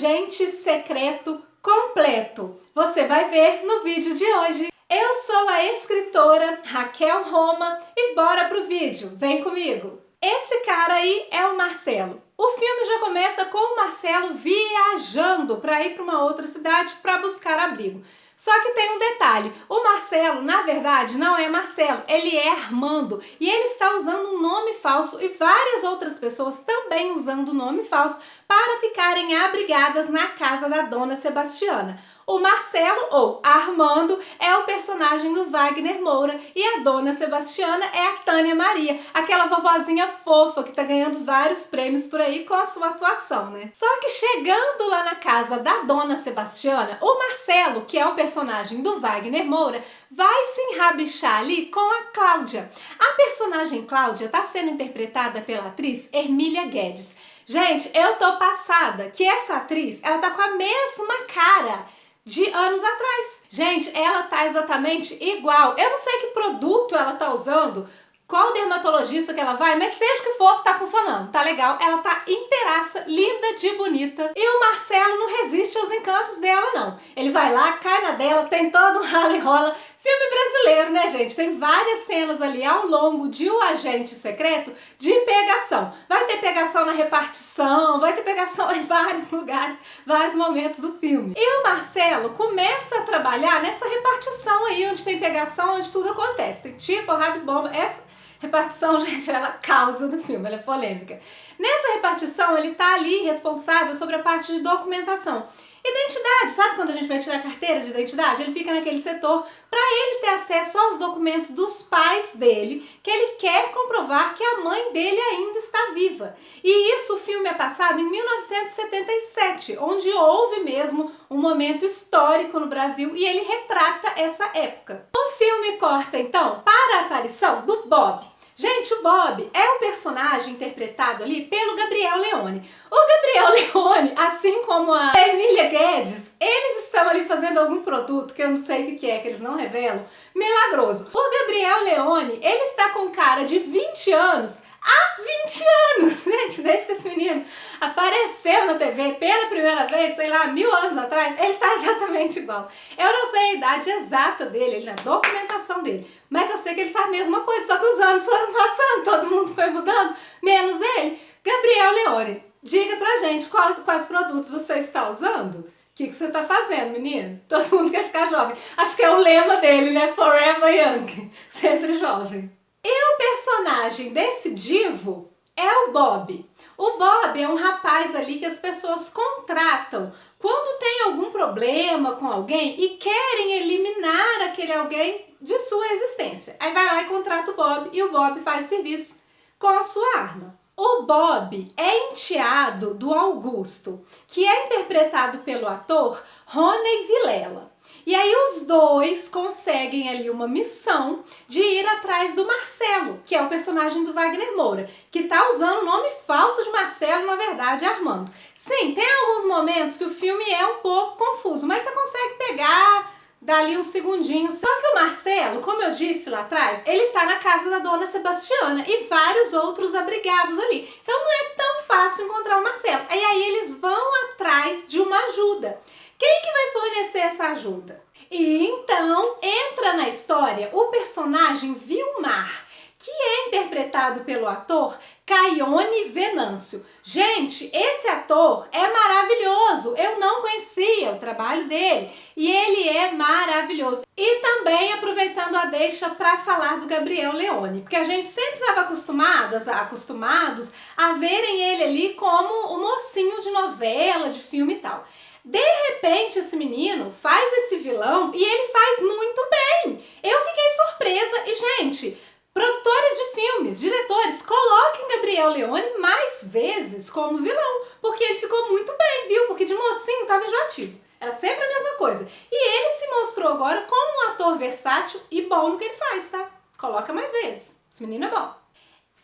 agente secreto completo. Você vai ver no vídeo de hoje. Eu sou a escritora Raquel Roma e bora pro vídeo, vem comigo! Esse cara aí é o Marcelo. O filme já começa com o Marcelo viajando para ir para uma outra cidade para buscar abrigo. Só que tem um detalhe, o Marcelo, na verdade, não é Marcelo, ele é Armando. E ele está usando um nome falso e várias outras pessoas também usando o nome falso para ficarem abrigadas na casa da Dona Sebastiana. O Marcelo, ou Armando, é o personagem do Wagner Moura e a Dona Sebastiana é a Tânia Maria, aquela vovozinha fofa que tá ganhando vários prêmios por aí com a sua atuação, né? Só que chegando lá na casa da Dona Sebastiana, o Marcelo, que é o personagem do Wagner Moura, vai se enrabixar ali com a Cláudia. A personagem Cláudia tá sendo interpretada pela atriz Hermília Guedes. Gente, eu tô passada que essa atriz, ela tá com a mesma cara de anos atrás. Gente, ela tá exatamente igual. Eu não sei que produto ela tá usando, qual dermatologista que ela vai, mas seja o que for, tá funcionando, tá legal. Ela tá inteiraça, linda de bonita. E o Marcelo não resiste aos encantos dela, não. Ele vai lá, cai na dela, tem todo um rala e rola. Filme brasileiro, né, gente? Tem várias cenas ali ao longo de O Agente Secreto de pegação. Vai ter pegação na repartição, vai ter pegação em vários lugares, vários momentos do filme. E o Marcelo começa a trabalhar nessa repartição aí, onde tem pegação, onde tudo acontece. Tem tiro, porrada e bomba. Essa repartição, gente, ela causa no filme, ela é polêmica. Nessa repartição, ele tá ali responsável sobre a parte de documentação. Identidade, sabe quando a gente vai tirar a carteira de identidade? Ele fica naquele setor para ele ter acesso aos documentos dos pais dele, que ele quer comprovar que a mãe dele ainda está viva. E isso, o filme é passado em 1977, onde houve mesmo um momento histórico no Brasil e ele retrata essa época. O filme corta, então, para a aparição do Bob. Gente, o Bob é um personagem interpretado ali pelo Gabriel Leone. O Gabriel Leone, assim como a Hermília Guedes, eles estão ali fazendo algum produto, que eu não sei o que é, que eles não revelam, milagroso. O Gabriel Leone, ele está com cara de 20 anos há 20 anos, gente, desde que esse menino apareceu na TV pela primeira vez, sei lá, 1000 anos atrás, ele tá exatamente igual. Eu não sei a idade exata dele, na documentação dele, mas eu sei que ele tá a mesma coisa, só que os anos foram passando, todo mundo foi mudando, menos ele. Gabriel Leone, diga pra gente quais produtos você está usando? O que você tá fazendo, menino? Todo mundo quer ficar jovem. Acho que é o lema dele, né? Forever Young, sempre jovem. E o personagem desse divo é o Bob. O Bob é um rapaz ali que as pessoas contratam quando tem algum problema com alguém e querem eliminar aquele alguém de sua existência. Aí vai lá e contrata o Bob e o Bob faz o serviço com a sua arma. O Bob é enteado do Augusto, que é interpretado pelo ator Rony Vilela. E aí os dois conseguem ali uma missão de ir atrás do Marcelo, que é o personagem do Wagner Moura, que tá usando o nome falso de Marcelo, na verdade é Armando. Sim, tem alguns momentos que o filme é um pouco confuso, mas você consegue pegar dali um segundinho. Só que o Marcelo, como eu disse lá atrás, ele tá na casa da Dona Sebastiana e vários outros abrigados ali. Então não é tão fácil encontrar o Marcelo. E aí eles vão atrás de uma ajuda. Quem que vai fornecer essa ajuda? E então entra na história o personagem Vilmar, que é interpretado pelo ator Caione Venâncio. Gente, esse ator é maravilhoso, eu não conhecia o trabalho dele e ele é maravilhoso. E também aproveitando a deixa para falar do Gabriel Leone, porque a gente sempre estava acostumados a verem ele ali como o mocinho de novela, de filme e tal. De repente esse menino faz esse vilão e ele faz muito bem. Eu fiquei surpresa e, gente, produtores de filmes, diretores, coloquem Gabriel Leone mais vezes como vilão, porque ele ficou muito bem, viu? Porque de mocinho estava enjoativo. Era sempre a mesma coisa. E ele se mostrou agora como um ator versátil e bom no que ele faz, tá? Coloca mais vezes. Esse menino é bom.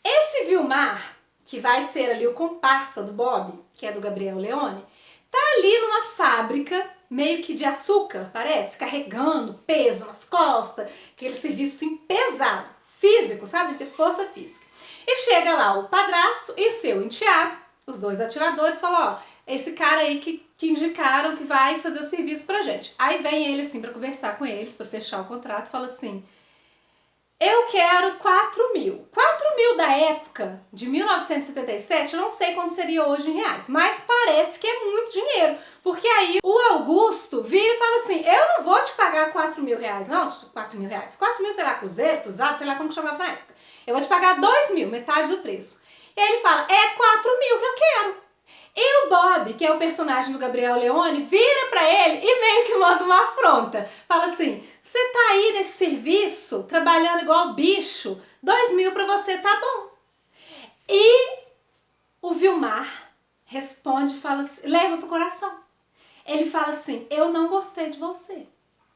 Esse Vilmar, que vai ser ali o comparsa do Bob, que é do Gabriel Leone, tá ali numa fábrica, meio que de açúcar, parece, carregando peso nas costas, aquele serviço assim pesado, físico, sabe? Ter força física. E chega lá o padrasto e o seu enteado, os dois atiradores, falam, ó, esse cara aí que indicaram que vai fazer o serviço pra gente. Aí vem ele assim pra conversar com eles, pra fechar o contrato, fala assim: eu quero 4 mil. 4 mil da época de 1977, eu não sei quanto seria hoje em reais, mas parece que é muito dinheiro. Porque aí o Augusto vira e fala assim: eu não vou te pagar 4 mil reais, não, 4 mil reais. 4 mil, sei lá, cruzeiro, cruzado, sei lá como que chamava na época. Eu vou te pagar 2 mil, metade do preço. E aí ele fala: é 4 mil que eu quero. E o Bob, que é o personagem do Gabriel Leone, vira pra ele e meio que manda uma afronta. Fala assim: você tá aí nesse serviço, trabalhando igual bicho, 2 mil pra você tá bom. E o Vilmar responde, fala assim, leva pro coração. Ele fala assim: eu não gostei de você.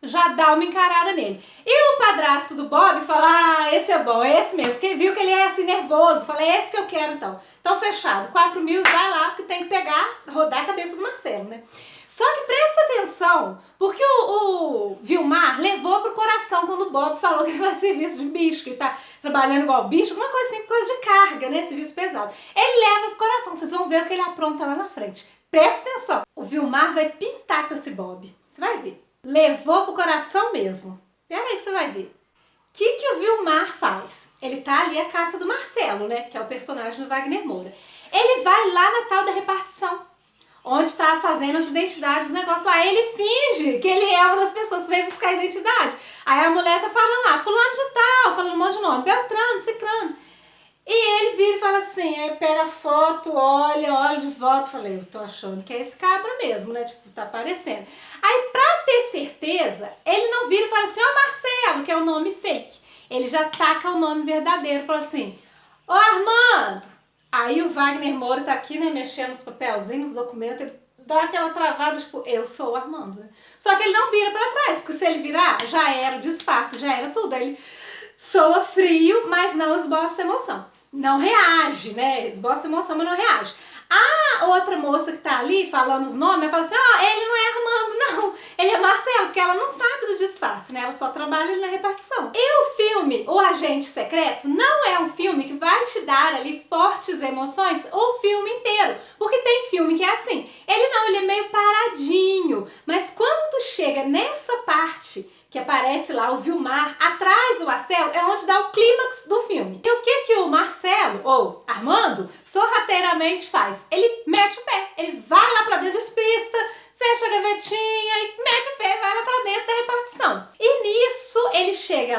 Já dá uma encarada nele. E o padrasto do Bob fala: ah, esse é bom, é esse mesmo. Porque viu que ele é assim nervoso. Fala: é esse que eu quero então. Então fechado, 4 mil, vai lá, porque tem que pegar, rodar a cabeça do Marcelo, né? Só que presta atenção, porque o Vilmar levou pro coração quando o Bob falou que ele vai serviço de bicho, que tá trabalhando igual bicho, alguma coisa assim, coisa de carga, né? Serviço pesado. Ele leva pro coração, vocês vão ver o que ele apronta lá na frente. Presta atenção, o Vilmar vai pintar com esse Bob. Você vai ver. Levou pro coração mesmo. Pera aí que você vai ver. O que o Vilmar faz? Ele tá ali à caça do Marcelo, né? Que é o personagem do Wagner Moura. Ele vai lá na tal da repartição, onde tá fazendo as identidades, os negócios lá. Ele finge que ele é uma das pessoas que veio buscar a identidade. Aí a mulher tá falando lá: fulano de tal, falando um monte de nome, Beltrano, Cicrano. E ele vira e fala assim, aí pega a foto, olha de volta, falei: eu tô achando que é esse cabra mesmo, né, tipo, tá aparecendo. Aí pra ter certeza, ele não vira e fala assim: ó Marcelo, que é o nome fake. Ele já taca o nome verdadeiro, fala assim: ô Armando. Aí o Wagner Moura tá aqui, né, mexendo nos papelzinhos, nos documentos, ele dá aquela travada, tipo, eu sou o Armando, né. Só que ele não vira pra trás, porque se ele virar, já era o disfarce, já era tudo. Aí ele soa frio, mas não esboça emoção. Não reage, né? Esboça emoção, mas não reage. A outra moça que tá ali falando os nomes, ela fala assim: ó, ele não é Armando, não. Ele é Marcelo, porque ela não sabe do disfarce, né? Ela só trabalha ali na repartição. E o filme O Agente Secreto não é um filme que vai te dar ali fortes emoções o filme inteiro. Porque tem filme que é assim. Ele é meio paradinho. Mas quando chega nessa parte que aparece lá o Vilmar atrás do Marcelo, é onde dá o clímax do filme. E o que o Marcelo, ou Armando, sorrateiramente faz? Ele mete o pé, ele vai lá pra dentro, despista, fecha a gavetinha e mete o pé e vai lá pra dentro da repartição. E nisso ele chega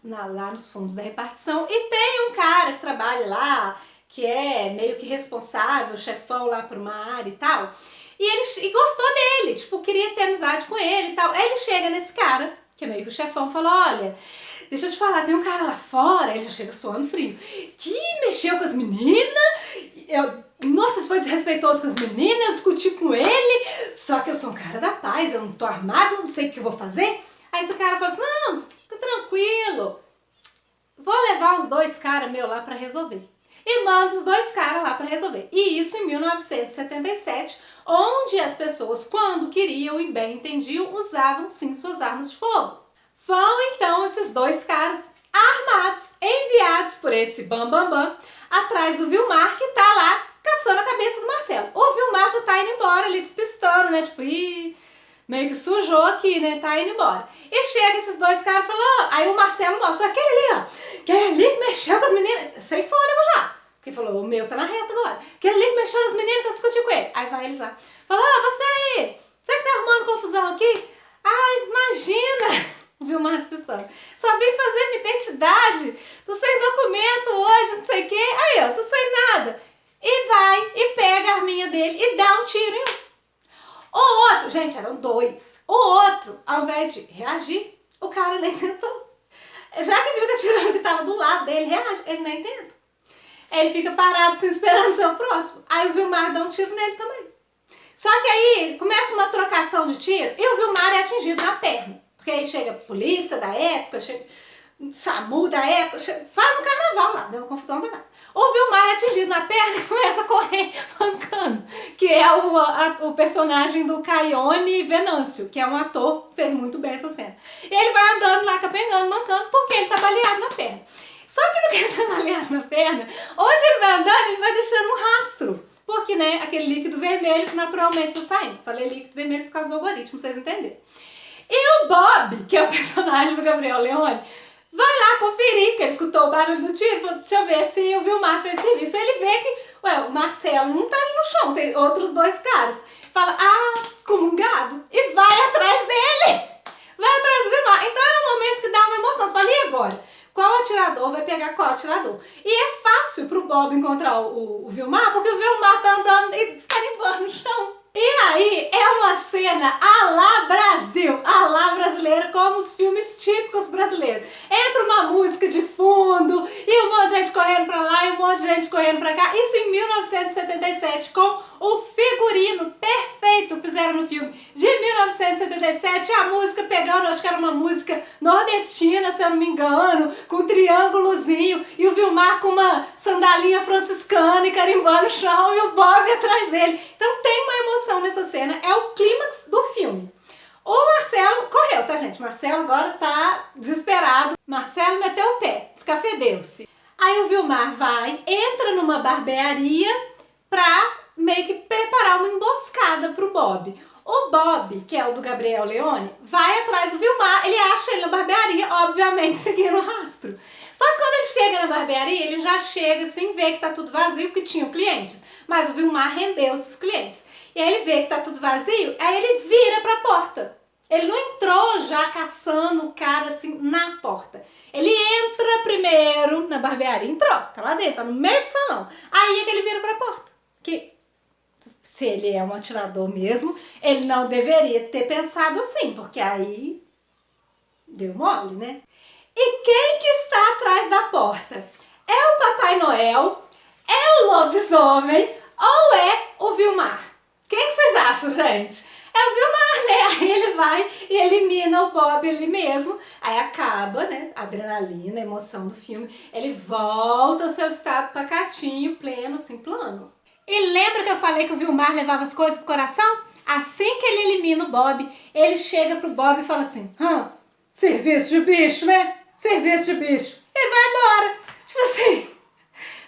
lá nos fundos da repartição e tem um cara que trabalha lá, que é meio que responsável, chefão lá por uma área e tal. E gostou dele, tipo, queria ter amizade com ele e tal. Aí ele chega nesse cara, que é meio que o chefão, fala: olha, deixa eu te falar, tem um cara lá fora, ele já chega suando frio, que mexeu com as meninas, nossa, você foi desrespeitoso com as meninas, eu discuti com ele, só que eu sou um cara da paz, eu não tô armado, não sei o que eu vou fazer. Aí esse cara fala assim: não, fica tranquilo, vou levar os 2 caras meus lá pra resolver. E manda os 2 caras lá para resolver. E isso em 1977, onde as pessoas, quando queriam e bem entendiam, usavam sim suas armas de fogo. Vão então esses 2 caras armados, enviados por esse Bambambam, atrás do Vilmar, que tá lá caçando a cabeça do Marcelo. O Vilmar já tá indo embora ali, despistando, né, tipo, meio que sujou aqui, né, tá indo embora. E chega esses 2 caras e falam: aí o Marcelo mostra: aquele ali, ó, aquele ali que mexeu com as meninas, sem fôlego já. Porque falou: o meu tá na reta agora. Aquele ali que mexeu nas meninas que eu discuti com ele. Aí vai eles lá. Fala: você aí, você que tá arrumando confusão aqui? Ai, imagina. O Vilmar despistando: só vim fazer minha identidade, tô sem documento hoje, não sei o quê. Aí, ó, tô sem nada. E vai e pega a arminha dele e dá um tiro em um. O outro, gente, eram 2. O outro, ao invés de reagir, o cara nem tentou. Já que viu que atirando que tava do lado dele, reage, ele nem tenta. Ele fica parado, se esperando ser o próximo. Aí o Vilmar dá um tiro nele também. Só que aí começa uma trocação de tiro e o Vilmar é atingido na perna. Porque aí chega a polícia da época, chega SAMU da época, faz um carnaval lá, deu uma confusão danada. O Vilmar é atingido na perna e começa a correr mancando, que é o personagem do Caione Venâncio, que é um ator que fez muito bem essa cena. E ele vai andando lá, capengando, mancando, porque ele tá baleado na perna. Só que no que ele tá baleado na perna, onde ele vai andando, ele vai deixando um rastro. porque, né, aquele líquido vermelho que naturalmente está saindo. Falei líquido vermelho por causa do algoritmo, vocês entenderam. E o Bob, que é o personagem do Gabriel Leone, vai lá conferir, que ele escutou o barulho do tiro, falou, deixa eu ver se o Vilmar fez serviço. Ele vê que, ué, o Marcelo não tá ali no chão, tem outros dois caras. Fala, excomungado, e vai atrás dele. Vai atrás do Vilmar. Então é um momento que dá uma emoção. Você fala, e agora? Qual atirador vai pegar qual atirador? E é fácil pro Bob encontrar o Vilmar, porque o Vilmar tá andando e carimbando no chão. E aí é uma cena à la Brasil, à la brasileira, como os filmes típicos brasileiros. Entra uma música de fundo e um monte de gente correndo pra lá e um monte de gente correndo pra cá. Isso em 1977, com o figurino perfeito que fizeram no filme de 1977, a música pegando, acho que era uma música nordestina, se eu não me engano, com um triângulozinho, e o Vilmar com uma sandalinha franciscana e carimbando o chão, e o Bob atrás dele. Então tem uma emoção nessa cena, é o clímax do filme. O Marcelo correu, tá, gente? Marcelo agora tá desesperado. Marcelo meteu o pé, escafedeu-se. Aí o Vilmar vai, entra numa barbearia pra meio que preparar uma emboscada pro Bob. O Bob, que é o do Gabriel Leone, vai atrás do Vilmar, ele acha ele na barbearia, obviamente seguindo o rastro. Só que quando ele chega na barbearia, ele já chega sem ver que tá tudo vazio, porque tinham clientes. Mas o Vilmar rendeu esses clientes. E aí ele vê que tá tudo vazio, aí ele vira pra porta. Ele não entrou já caçando o cara assim na porta. Ele entra primeiro na barbearia, entrou, tá lá dentro, tá no meio do salão. Aí é que ele vira pra porta. Que se ele é um atirador mesmo, ele não deveria ter pensado assim, porque aí deu mole, né? E quem que está atrás da porta? É o Papai Noel? É o lobisomem? Ou é o Vilmar? Quem que vocês acham, gente? É o Vilmar, né? Aí ele vai e elimina o Bob ali mesmo. Aí acaba, né? A adrenalina, a emoção do filme. Ele volta ao seu estado pacatinho, pleno, assim, plano. E lembra que eu falei que o Vilmar levava as coisas pro coração? Assim que ele elimina o Bob, ele chega pro Bob e fala assim, serviço de bicho, né? Serviço de bicho. E vai embora. Tipo assim,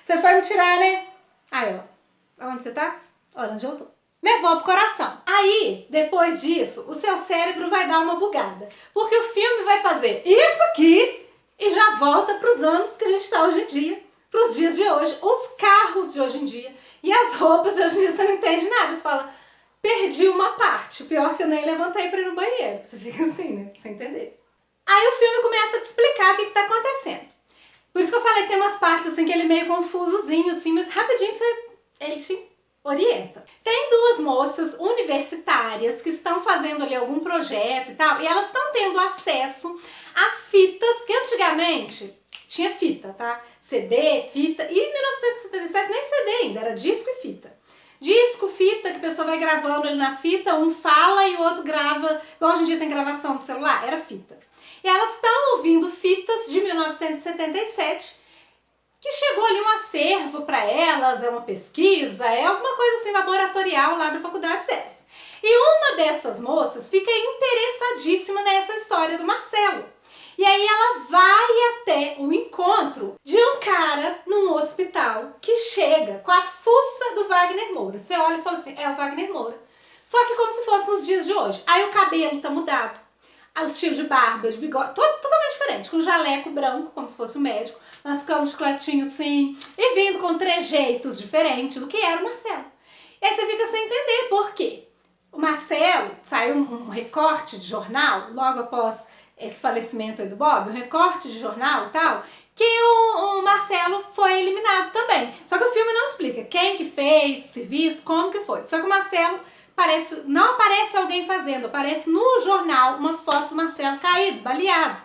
você foi me tirar, né? Aí, ó, onde você tá? Olha onde eu tô. Levou pro coração. Aí, depois disso, o seu cérebro vai dar uma bugada. Porque o filme vai fazer isso aqui e já volta pros anos que a gente tá hoje em dia. Pros dias de hoje, os carros de hoje em dia e as roupas de hoje em dia, você não entende nada. Você fala, perdi uma parte. O pior que eu nem levantei pra ir no banheiro. Você fica assim, né? Sem entender. Aí o filme começa a te explicar o que tá acontecendo. Por isso que eu falei que tem umas partes assim que ele é meio confusozinho, assim, mas rapidinho ele te orienta. Tem duas moças universitárias que estão fazendo ali algum projeto e tal, e elas estão tendo acesso a fitas que antigamente tinha fita, tá? CD, fita, e em 1977 nem CD ainda, era disco e fita. Disco, fita, que a pessoa vai gravando ali na fita, um fala e o outro grava, igual hoje em dia tem gravação no celular, era fita. E elas estão ouvindo fitas de 1977, que chegou ali um acervo para elas, é uma pesquisa, é alguma coisa assim laboratorial lá da faculdade delas. E uma dessas moças fica interessadíssima nessa história do Marcelo. E aí ela vai até o encontro de um cara num hospital que chega com a fuça do Wagner Moura. Você olha e fala assim, é o Wagner Moura. Só que como se fosse nos dias de hoje. Aí o cabelo tá mudado, o estilo de barba, de bigode, totalmente diferente. Com jaleco branco, como se fosse um médico, mascando um chicletinho assim, e vindo com trejeitos diferentes do que era o Marcelo. E aí você fica sem entender por quê. O Marcelo, saiu um recorte de jornal, logo após esse falecimento aí do Bob, um recorte de jornal e tal, que o Marcelo foi eliminado também. Só que o filme não explica quem que fez o serviço, como que foi. Só que o Marcelo não aparece alguém fazendo, aparece no jornal uma foto do Marcelo caído, baleado.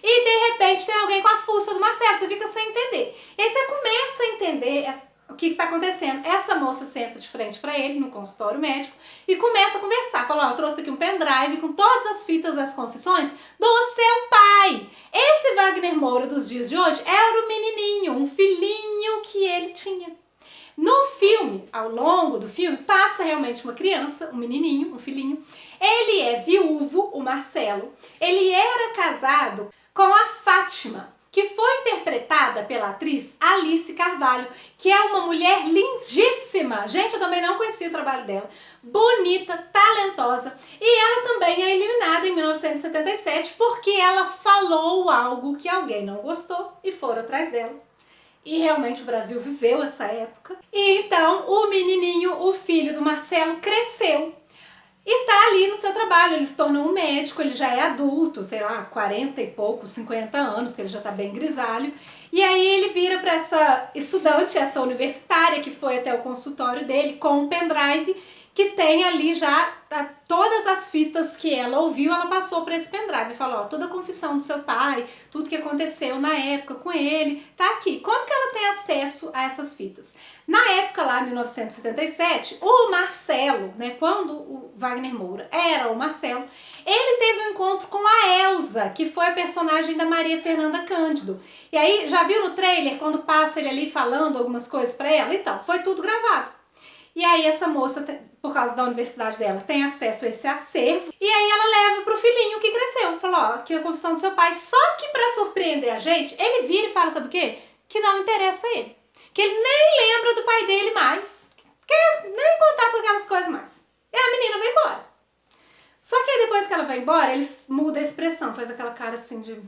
E de repente tem alguém com a fuça do Marcelo, você fica sem entender. E aí você começa a entender o que está acontecendo. Essa moça senta de frente para ele no consultório médico e começa a conversar. Fala, eu trouxe aqui um pendrive com todas as fitas das confissões do seu pai. Esse Wagner Moura dos dias de hoje era o menininho, um filhinho que ele tinha. No filme, ao longo do filme, passa realmente uma criança, um menininho, um filhinho. Ele é viúvo, o Marcelo. Ele era casado com a Fátima. que foi interpretada pela atriz Alice Carvalho, que é uma mulher lindíssima. Gente, eu também não conhecia o trabalho dela. Bonita, talentosa. E ela também é eliminada em 1977 porque ela falou algo que alguém não gostou e foram atrás dela. E realmente o Brasil viveu essa época. E então o menininho, o filho do Marcelo, cresceu e tá ali no seu trabalho. Ele se tornou um médico, ele já é adulto, sei lá, 40 e poucos, 50 anos, que ele já tá bem grisalho. E aí ele vira para essa estudante, essa universitária que foi até o consultório dele com um pendrive que tem ali já todas as fitas que ela ouviu, ela passou para esse pendrive e falou, ó, toda a confissão do seu pai, tudo que aconteceu na época com ele, tá aqui. Como que ela tem acesso a essas fitas? Na época lá, 1977, o Marcelo, né, quando o Wagner Moura era o Marcelo, ele teve um encontro com a Elsa, que foi a personagem da Maria Fernanda Cândido. E aí, já viu no trailer, quando passa ele ali falando algumas coisas para ela? Então, foi tudo gravado. E aí essa moça, por causa da universidade dela, tem acesso a esse acervo. E aí ela leva pro filhinho que cresceu. Falou, ó, aqui é a confissão do seu pai. Só que pra surpreender a gente, ele vira e fala, sabe o quê? Que não interessa a ele. Que ele nem lembra do pai dele mais. Quer nem contar com aquelas coisas mais. E a menina vai embora. Só que aí depois que ela vai embora, ele muda a expressão. Faz aquela cara assim de...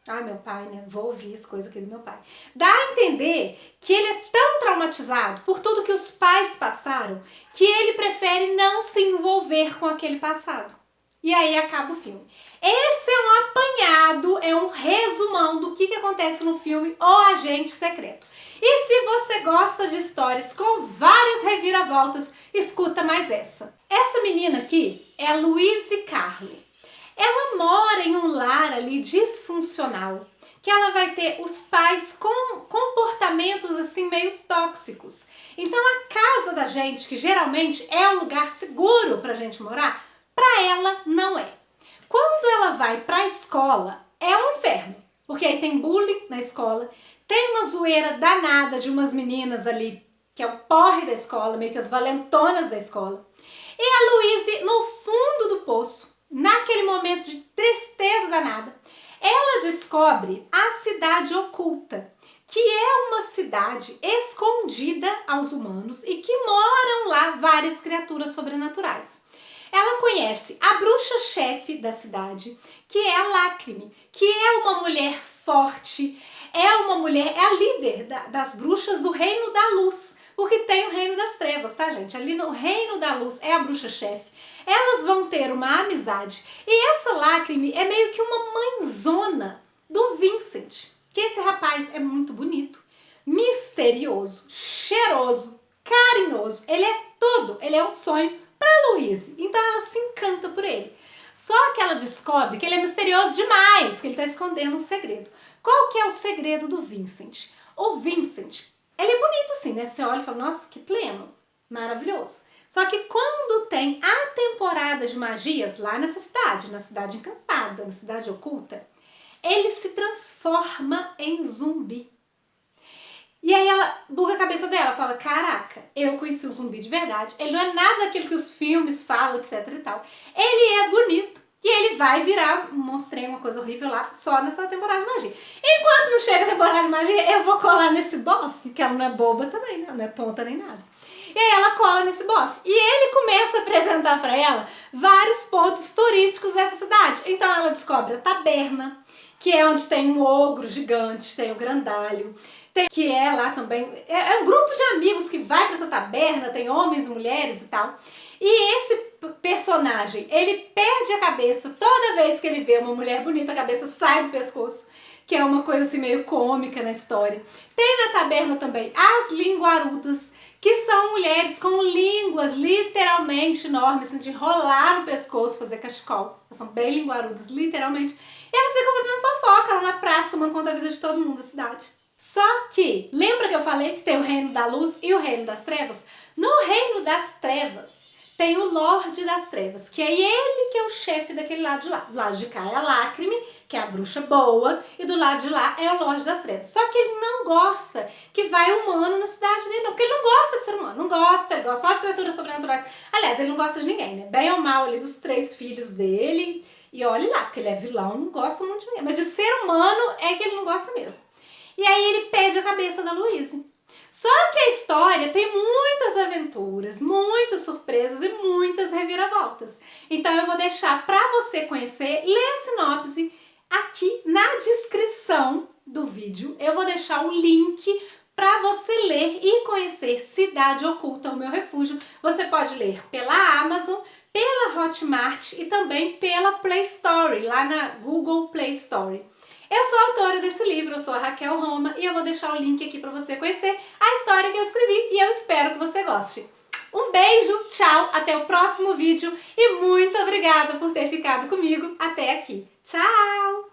Ai, meu pai, né? Vou ouvir as coisas aqui do meu pai. Dá a entender que ele é tão traumatizado por tudo que os pais passaram que ele prefere não se envolver com aquele passado. E aí acaba o filme. Esse é um apanhado, é um resumão do que acontece no filme O Agente Secreto. E se você gosta de histórias com várias reviravoltas, escuta mais essa. Essa menina aqui é a Luíse Carlo. Ela mora em um lar ali disfuncional, que ela vai ter os pais com comportamentos assim meio tóxicos. Então a casa da gente, que geralmente é um lugar seguro pra gente morar, pra ela não é. Quando ela vai pra escola, é um inferno, porque aí tem bullying na escola, tem uma zoeira danada de umas meninas ali, que é o porre da escola, meio que as valentonas da escola. E a Luíse, no fundo do poço, naquele momento de tristeza danada, ela descobre a Cidade Oculta, que é uma cidade escondida aos humanos e que moram lá várias criaturas sobrenaturais. Ela conhece a bruxa-chefe da cidade, que é a Lácrime, que é uma mulher forte, é a líder das bruxas do Reino da Luz, porque tem o Reino das Trevas, tá, gente? Ali no Reino da Luz é a bruxa-chefe. Elas vão ter uma amizade. E essa Lácrime é meio que uma mãezona do Vincent. Que esse rapaz é muito bonito, misterioso, cheiroso, carinhoso. Ele é tudo. Ele é um sonho para Luíse. Então ela se encanta por ele. Só que ela descobre que ele é misterioso demais, que ele está escondendo um segredo. Qual que é o segredo do Vincent? O Vincent, ele é bonito assim, né? Você olha e fala, nossa, que pleno, maravilhoso. Só que quando tem a temporada de magias lá nessa cidade, na cidade encantada, na cidade oculta, ele se transforma em zumbi. E aí ela buga a cabeça dela, fala, caraca, eu conheci o zumbi de verdade, ele não é nada daquilo que os filmes falam, etc e tal. Ele é bonito e ele vai virar, mostrei uma coisa horrível lá, só nessa temporada de magia. Enquanto não chega a temporada de magia, eu vou colar nesse bofe, que ela não é boba também, né? Não é tonta nem nada. E aí ela cola nesse bofe. E ele começa a apresentar para ela vários pontos turísticos dessa cidade. Então ela descobre a taberna, que é onde tem um ogro gigante, tem o grandalho, que é lá também, é um grupo de amigos que vai para essa taberna, tem homens, mulheres e tal. E esse personagem, ele perde a cabeça toda vez que ele vê uma mulher bonita, a cabeça sai do pescoço, que é uma coisa assim meio cômica na história. Tem na taberna também as linguarudas, que são mulheres com línguas literalmente enormes, assim, de rolar no pescoço, fazer cachecol. Elas são bem linguarudas, literalmente. E elas ficam fazendo fofoca lá na praça, tomando conta da vida de todo mundo da cidade. Só que, lembra que eu falei que tem o Reino da Luz e o Reino das Trevas? No Reino das Trevas, tem o Lorde das Trevas, que é ele que é o chefe daquele lado de lá. Do lado de cá é a Lácrime, que é a bruxa boa, e do lado de lá é o Lorde das Trevas. Só que ele não gosta que vai humano na cidade dele, não, porque ele não gosta de ser humano, não gosta, ele gosta só de criaturas sobrenaturais. Aliás, ele não gosta de ninguém, né? Bem ou mal ali dos 3 filhos dele, E olhe lá, porque ele é vilão, não gosta muito de ninguém. Mas de ser humano é que ele não gosta mesmo. E aí ele pede a cabeça da Louise. Só que a história tem muitas aventuras, muitas surpresas e muitas reviravoltas. Então eu vou deixar para você conhecer, ler a sinopse aqui na descrição do vídeo. Eu vou deixar o link para você ler e conhecer Cidade Oculta, o Meu Refúgio. Você pode ler pela Amazon, pela Hotmart e também pela Play Store, lá na Google Play Store. Eu sou a autora desse livro, eu sou a Raquel Roma e eu vou deixar o link aqui para você conhecer a história que eu escrevi e eu espero que você goste. Um beijo, tchau, até o próximo vídeo e muito obrigada por ter ficado comigo até aqui. Tchau!